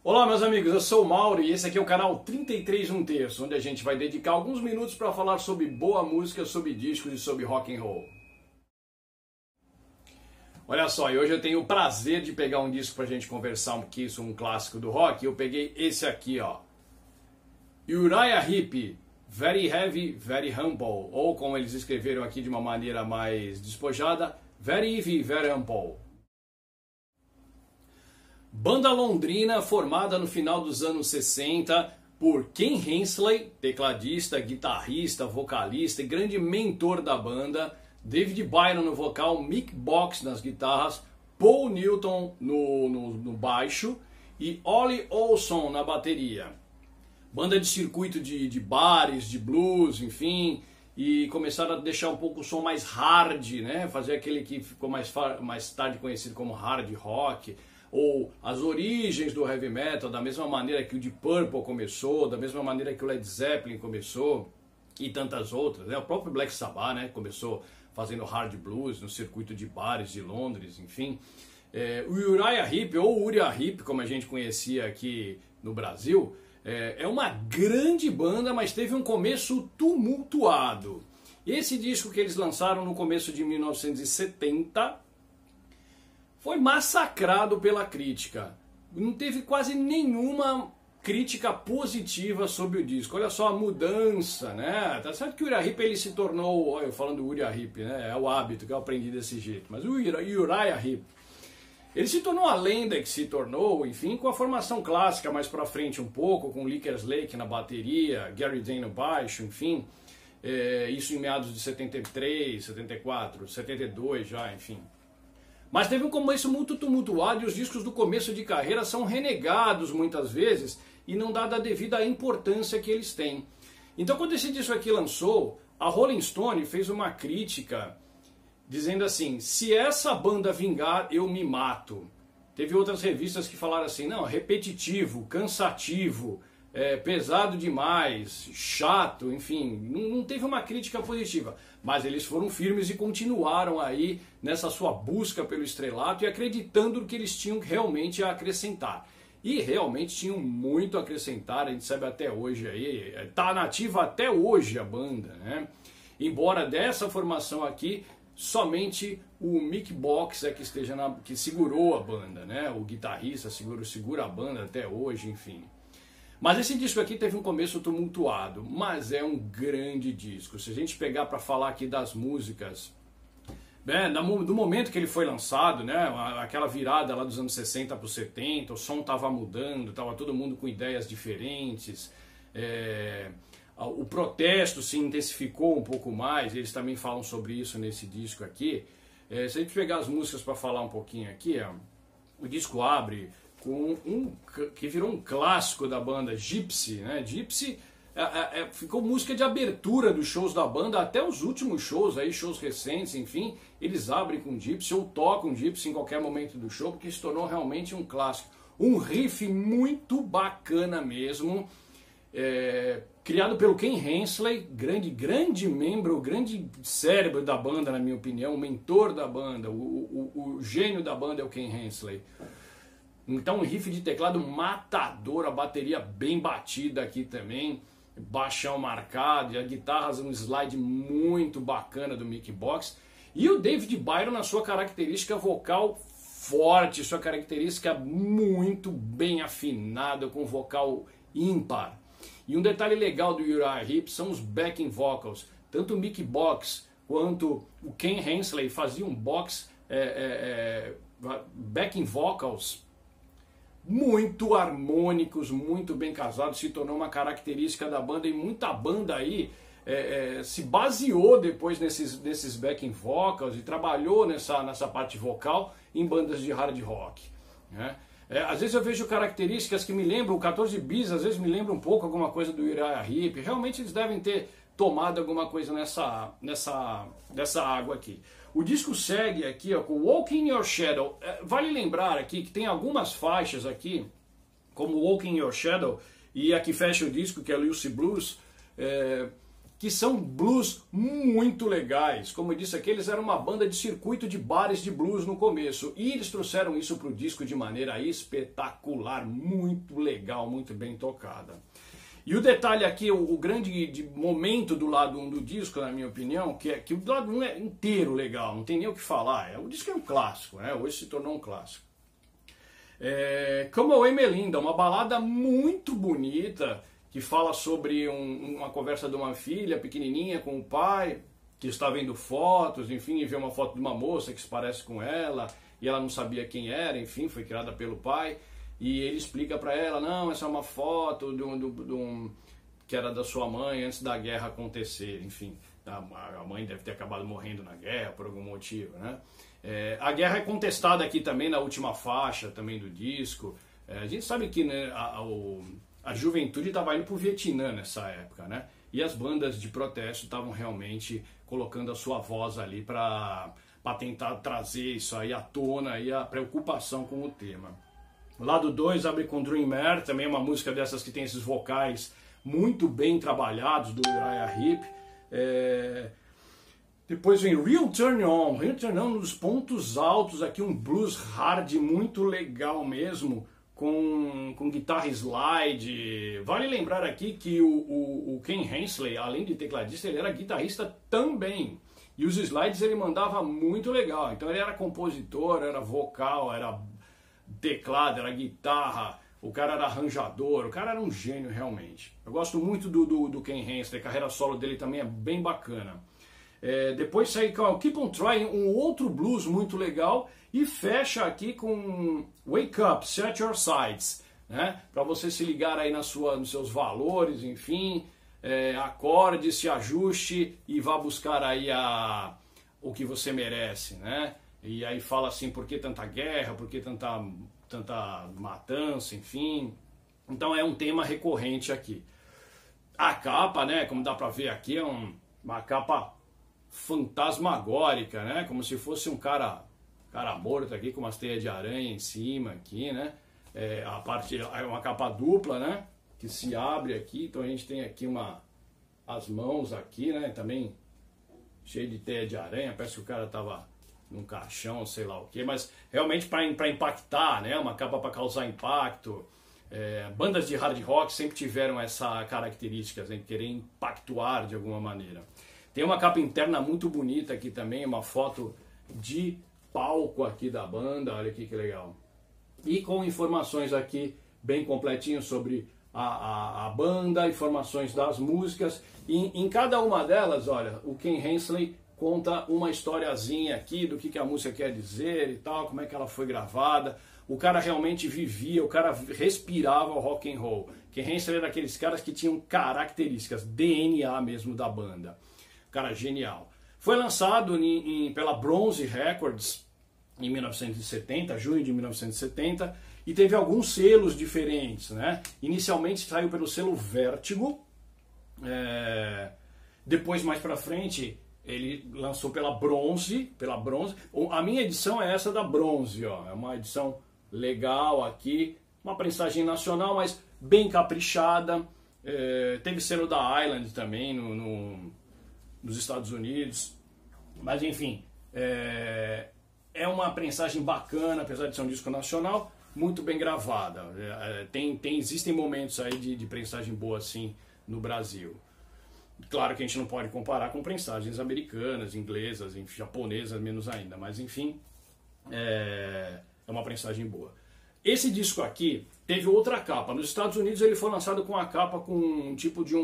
Olá meus amigos, eu sou o Mauro e esse aqui é o canal 33 1/3, onde a gente vai dedicar alguns minutos para falar sobre boa música, sobre discos e sobre rock and roll. Olha só, e hoje eu tenho o prazer de pegar um disco pra gente conversar aqui sobre um clássico do rock. Eu peguei esse aqui, ó, Uriah Heep, Very Heavy, Very Humble, ou como eles escreveram aqui de uma maneira mais despojada, Very Heavy, Very Humble. Banda londrina formada no final dos anos 60 por Ken Hensley, tecladista, guitarrista, vocalista e grande mentor da banda, David Byron no vocal, Mick Box nas guitarras, Paul Newton no baixo e Ollie Olson na bateria. Banda de circuito de bares, de blues, enfim, e começaram a deixar um pouco o som mais hard, né? Fazer aquele que ficou mais tarde conhecido como hard rock, ou as origens do heavy metal, da mesma maneira que o Deep Purple começou, da mesma maneira que o Led Zeppelin começou, e tantas outras, né? O próprio Black Sabbath, né? Começou fazendo hard blues no circuito de bares de Londres, enfim. O Uriah Heep, ou Uriah Heep, como a gente conhecia aqui no Brasil, é uma grande banda, mas teve um começo tumultuado. Esse disco que eles lançaram no começo de 1970 foi massacrado pela crítica. Não teve quase nenhuma crítica positiva sobre o disco. Olha só a mudança, né? Tá certo que o Uriah Heep ele se tornou, olha, eu falando do Uriah Heep, né? É o hábito que eu aprendi desse jeito. Mas o Uriah Heep, ele se tornou a lenda que se tornou, enfim, com a formação clássica mais pra frente um pouco, com Lickers Lake na bateria, Gary Day no baixo, enfim. Isso em meados de 73, 74, 72 já, enfim. Mas teve um começo muito tumultuado e os discos do começo de carreira são renegados muitas vezes e não dada a devida importância que eles têm. Então quando esse disco aqui lançou, a Rolling Stone fez uma crítica dizendo assim: se essa banda vingar, eu me mato. Teve outras revistas que falaram assim: não, repetitivo, cansativo, pesado demais, chato, enfim, não teve uma crítica positiva. Mas eles foram firmes e continuaram aí nessa sua busca pelo estrelato e acreditando no que eles tinham realmente a acrescentar. E realmente tinham muito a acrescentar, a gente sabe até hoje aí, tá nativa até hoje a banda, né? Embora dessa formação aqui, somente o Mick Box é que que segurou a banda, né? O guitarrista segura a banda até hoje, enfim. Mas esse disco aqui teve um começo tumultuado, mas é um grande disco. Se a gente pegar para falar aqui das músicas, do momento que ele foi lançado, né, aquela virada lá dos anos 60 para os 70, o som estava mudando, estava todo mundo com ideias diferentes, o protesto se intensificou um pouco mais, eles também falam sobre isso nesse disco aqui. Se a gente pegar as músicas para falar um pouquinho aqui, o disco abre com que virou um clássico da banda, Gypsy, né? Gypsy ficou música de abertura dos shows da banda, até os últimos shows, aí, shows recentes, enfim, eles abrem com Gypsy ou tocam Gypsy em qualquer momento do show, porque se tornou realmente um clássico. Um riff muito bacana mesmo, criado pelo Ken Hensley, grande membro, grande cérebro da banda, na minha opinião, o mentor da banda, o gênio da banda é o Ken Hensley. Então um riff de teclado matador, a bateria bem batida aqui também, baixão marcado, e a guitarra um slide muito bacana do Mick Box. E o David Byron na sua característica vocal forte, sua característica muito bem afinada, com vocal ímpar. E um detalhe legal do Uriah Heep são os backing vocals. Tanto o Mick Box quanto o Ken Hensley faziam backing vocals muito harmônicos, muito bem casados, se tornou uma característica da banda e muita banda aí se baseou depois nesses backing vocals e trabalhou nessa parte vocal em bandas de hard rock, né? Às vezes eu vejo características que me lembram, o 14 Bis às vezes me lembra um pouco alguma coisa do Uriah Heep, realmente eles devem ter tomado alguma coisa nessa água aqui. O disco segue aqui, ó, com Walking in Your Shadow. Vale lembrar aqui que tem algumas faixas aqui, como Walking in Your Shadow, e a que fecha o disco, que é Lucy Blues, que são blues muito legais. Como eu disse aqui, eles eram uma banda de circuito de bares de blues no começo, e eles trouxeram isso para o disco de maneira espetacular, muito legal, muito bem tocada. E o detalhe aqui, o grande momento do lado 1 do disco, na minha opinião, que é que o lado 1 é inteiro legal, não tem nem o que falar. O disco é um clássico, né? Hoje se tornou um clássico. Come Away Melinda, uma balada muito bonita, que fala sobre uma conversa de uma filha pequenininha com o pai, que está vendo fotos, enfim, e vê uma foto de uma moça que se parece com ela, e ela não sabia quem era, enfim, foi criada pelo pai. E ele explica para ela, não, essa é uma foto que era da sua mãe antes da guerra acontecer, enfim. A mãe deve ter acabado morrendo na guerra por algum motivo, né? A guerra é contestada aqui também na última faixa também do disco. A gente sabe que, né, a juventude estava indo para o Vietnã nessa época, né? E as bandas de protesto estavam realmente colocando a sua voz ali para tentar trazer isso aí à tona e a preocupação com o tema. Lado 2 abre com Dream Air, também uma música dessas que tem esses vocais muito bem trabalhados do Uriah Heep. Depois vem Real Turn On. Real Turn On, um dos pontos altos aqui, um blues hard muito legal mesmo, com guitarra slide. Vale lembrar aqui que o Ken Hensley, além de tecladista, ele era guitarrista também. E os slides ele mandava muito legal. Então ele era compositor, era vocal, era teclado, era guitarra, o cara era arranjador, o cara era um gênio realmente. Eu gosto muito do Ken Hensley, a carreira solo dele também é bem bacana. Depois sai com Keep on Trying, um outro blues muito legal, e fecha aqui com Wake Up, Set Your Sights, né? Para você se ligar aí nos seus valores, enfim, acorde, se ajuste e vá buscar aí o que você merece, né? E aí fala assim, por que tanta guerra, por que tanta matança, enfim. Então é um tema recorrente aqui. A capa, né, como dá pra ver aqui, é uma capa fantasmagórica, né? Como se fosse um cara morto aqui com umas teias de aranha em cima aqui, né? A parte é uma capa dupla, né? Que se abre aqui, então a gente tem aqui as mãos aqui, né? Também cheio de teia de aranha, parece que o cara tava num caixão, sei lá o que, mas realmente para impactar, né? Uma capa para causar impacto. Bandas de hard rock sempre tiveram essa característica, né? De querer impactuar de alguma maneira. Tem uma capa interna muito bonita aqui também, uma foto de palco aqui da banda, olha aqui que legal. E com informações aqui bem completinho sobre a banda, informações das músicas. E em cada uma delas, olha, o Ken Hensley conta uma historiazinha aqui do que a música quer dizer e tal, como é que ela foi gravada. O cara realmente vivia, o cara respirava o rock and roll. Ken Hensley era daqueles caras que tinham características, DNA mesmo da banda. Cara genial. Foi lançado pela Bronze Records em 1970, junho de 1970, e teve alguns selos diferentes, né? Inicialmente saiu pelo selo Vertigo, depois mais pra frente ele lançou pela Bronze. A minha edição é essa da Bronze, ó. É uma edição legal aqui, uma prensagem nacional, mas bem caprichada. Teve selo da Island também nos Estados Unidos, mas enfim, é uma prensagem bacana, apesar de ser um disco nacional, muito bem gravada. Existem momentos aí de prensagem boa assim no Brasil. Claro que a gente não pode comparar com prensagens americanas, inglesas, japonesas menos ainda, mas enfim, é uma prensagem boa. Esse disco aqui teve outra capa. Nos Estados Unidos ele foi lançado com a capa com um tipo de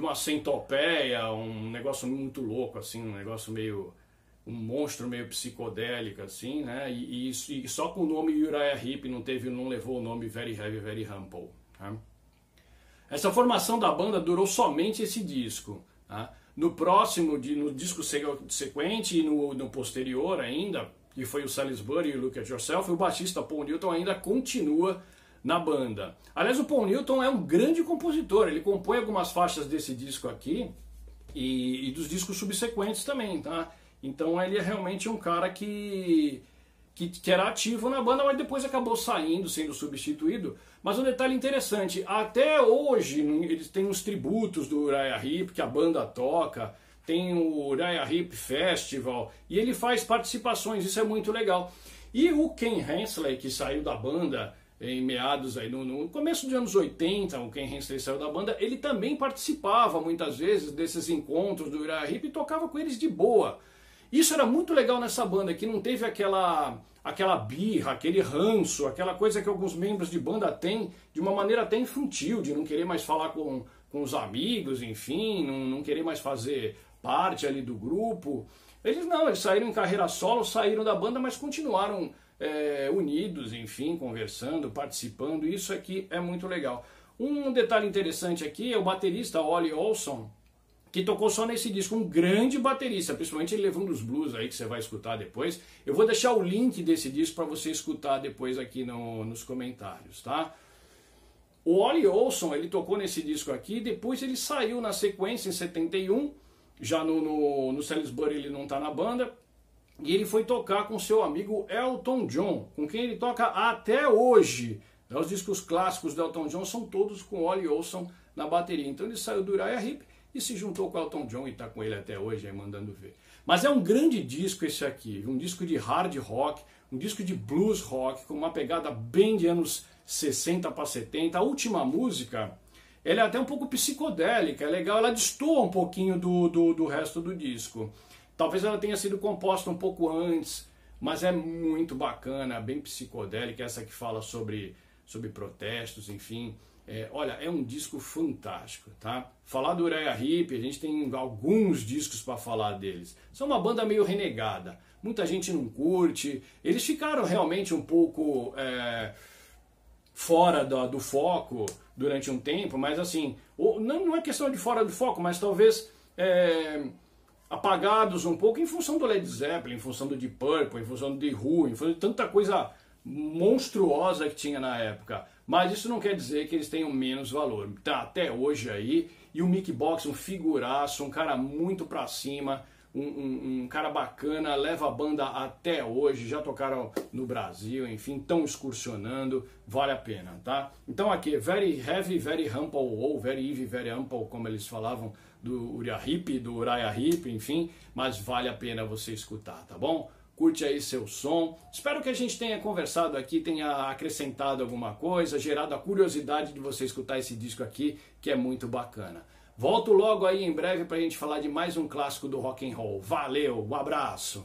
uma centopeia, um negócio muito louco, assim, um monstro meio psicodélico, assim, né? E só com o nome Uriah Heep não levou o nome Very Heavy, Very Humble. Tá? Essa formação da banda durou somente esse disco. Tá? No disco sequente e no posterior ainda, que foi o Salisbury e o Look at Yourself, o baixista Paul Newton ainda continua na banda. Aliás, o Paul Newton é um grande compositor, ele compõe algumas faixas desse disco aqui e dos discos subsequentes também, tá? Então ele é realmente um cara que que era ativo na banda, mas depois acabou saindo, sendo substituído. Mas um detalhe interessante, até hoje eles têm uns tributos do Uriah Heep que a banda toca, tem o Uriah Heep Festival, e ele faz participações, isso é muito legal. E o Ken Hensley, que saiu da banda em meados, aí no começo dos anos 80, o Ken Hensley saiu da banda, ele também participava muitas vezes desses encontros do Uriah Heep e tocava com eles de boa. Isso era muito legal nessa banda, que não teve aquela birra, aquele ranço, aquela coisa que alguns membros de banda têm de uma maneira até infantil, de não querer mais falar com os amigos, enfim, não querer mais fazer parte ali do grupo. Eles saíram em carreira solo, saíram da banda, mas continuaram unidos, enfim, conversando, participando. Isso aqui é muito legal. Um detalhe interessante aqui é o baterista Ollie Olson, que tocou só nesse disco, um grande baterista, principalmente ele levando os blues aí que você vai escutar depois. Eu vou deixar o link desse disco para você escutar depois aqui nos comentários, tá? O Ollie Olson, ele tocou nesse disco aqui, depois ele saiu na sequência em 71, já no Salisbury ele não tá na banda, e ele foi tocar com seu amigo Elton John, com quem ele toca até hoje. Os discos clássicos do Elton John são todos com o Ollie Olson na bateria. Então ele saiu do Uriah Heep e se juntou com o Elton John e está com ele até hoje, aí mandando ver. Mas é um grande disco esse aqui, um disco de hard rock, um disco de blues rock, com uma pegada bem de anos 60 para 70. A última música, ela é até um pouco psicodélica, é legal, ela destoa um pouquinho do resto do disco. Talvez ela tenha sido composta um pouco antes, mas é muito bacana, bem psicodélica, essa que fala sobre protestos, enfim. Olha, é um disco fantástico, tá? Falar do Uriah Heep, a gente tem alguns discos para falar deles. São uma banda meio renegada, muita gente não curte. Eles ficaram realmente um pouco fora do foco durante um tempo, mas assim, não é questão de fora do foco, mas talvez apagados um pouco em função do Led Zeppelin, em função do Deep Purple, em função do The Who, em função de tanta coisa monstruosa que tinha na época. Mas isso não quer dizer que eles tenham menos valor. Tá até hoje aí. E o Mick Box, um figuraço, um cara muito pra cima, um cara bacana, leva a banda até hoje. Já tocaram no Brasil, enfim, estão excursionando, vale a pena, tá? Então aqui, Very Heavy, Very Humble, ou Very Heavy, Very Humble, como eles falavam, do Uriah Heep, enfim, mas vale a pena você escutar, tá bom? Curte aí seu som. Espero que a gente tenha conversado aqui, tenha acrescentado alguma coisa, gerado a curiosidade de você escutar esse disco aqui, que é muito bacana. Volto logo aí em breve pra gente falar de mais um clássico do rock and roll. Valeu, um abraço!